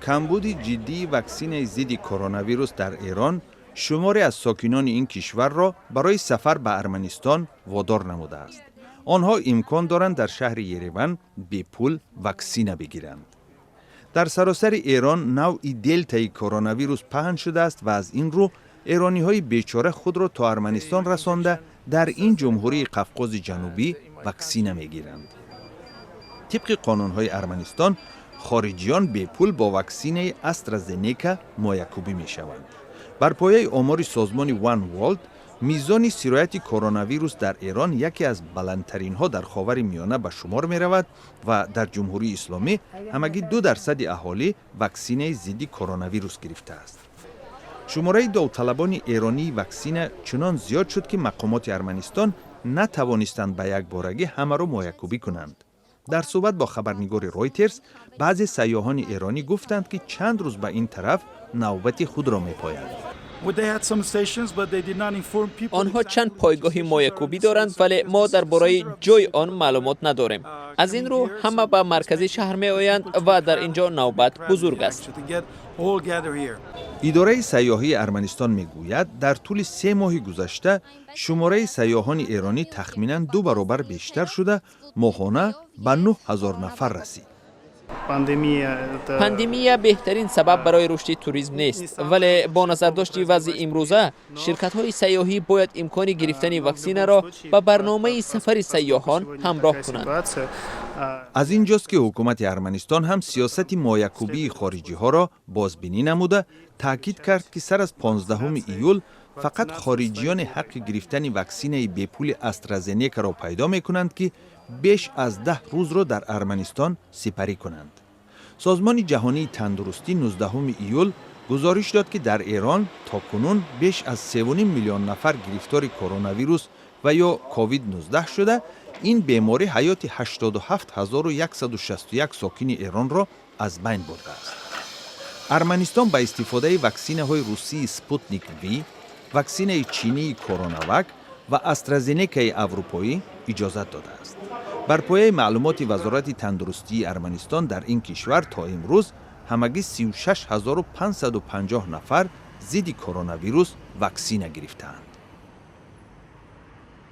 کمبود جدی واکسن ضد کرونا ویروس در ایران شماری از ساکنان این کشور را برای سفر به ارمنستان وادار نموده است. آنها امکان دارند در شهر یریون بی پول واکسن بگیرند. در سراسر ایران نوعی دلتای کرونا ویروس پهن شده است و از این رو ایرانی های بیچاره خود را تا ارمنستان رسانده در این جمهوری قفقاز جنوبی واکسن میگیرند. طبق قانون های ارمنستان خارجیان بی پول با واکسن استرازنیکا مایکوبی می شوند. بر پایه آمار سازمان وان ورلد میزان سرایت کرونا ویروس در ایران یکی از بلندترین ها در خاور میانه به شمار می رود و در جمهوری اسلامی همگی 2% اهالی واکسن ضد کرونا ویروس گرفته است. شماره داوطلبان ایرانی واکسن چنان زیاد شد که مقامات ارمنستان نتوانستند به یک بارگی همه را مایکوبی کنند. در صحبت با خبرنگار رویترز بعضی سیاحان ایرانی گفتند که چند روز به این طرف نوبت خود را می‌پایند. آنها چند پایگاه مایکوبی دارند ولی ما درباره جای آن معلومات نداریم. از این رو همه به مرکز شهر می آیند و در اینجا نوبت بزرگ است. اداره سیاحی ارمنستان میگوید در طول 3 ماه گذشته شماره سیاحان ایرانی تخمیناً 2 برابر بیشتر شده ماهانه به 9000 نفر رسید. پاندمی بهترین سبب برای رشد توریسم نیست، ولی با نظرداشت وضع امروزه شرکت‌های سیاحی باید امکان گرفتن واکسن را با برنامه سفر سیاحان همراه کنند. از اینجاست که حکومت ارمنستان هم سیاست مایکوبی خارجی ها را بازبینی نموده تاکید کرد که سر از 15 ایول فقط خارجیان حق گرفتن واکسن بی پول استرازنیکا را پیدا می کنند که بیش از 10 روز را در ارمنستان سپری کنند. سازمان جهانی تندرستی 19 ایول گزارش داد که در ایران تاکنون بیش از 3.5 میلیون نفر گرفتار کرونا ویروس و یا کووید 19 شده. این بیماری حیات 87161 ساکن ایران را از بین برده است. ارمنستان با استفاده واکسن های روسی سپوتنیک وی، واکسن چینی کروناواک و استرازنیکای اروپایی اجازت داده است. بر پایه معلومات وزارت تندرستی ارمنستان در این کشور تا امروز همگی 36550 نفر ضد کرونا ویروس واکسن گرفتند.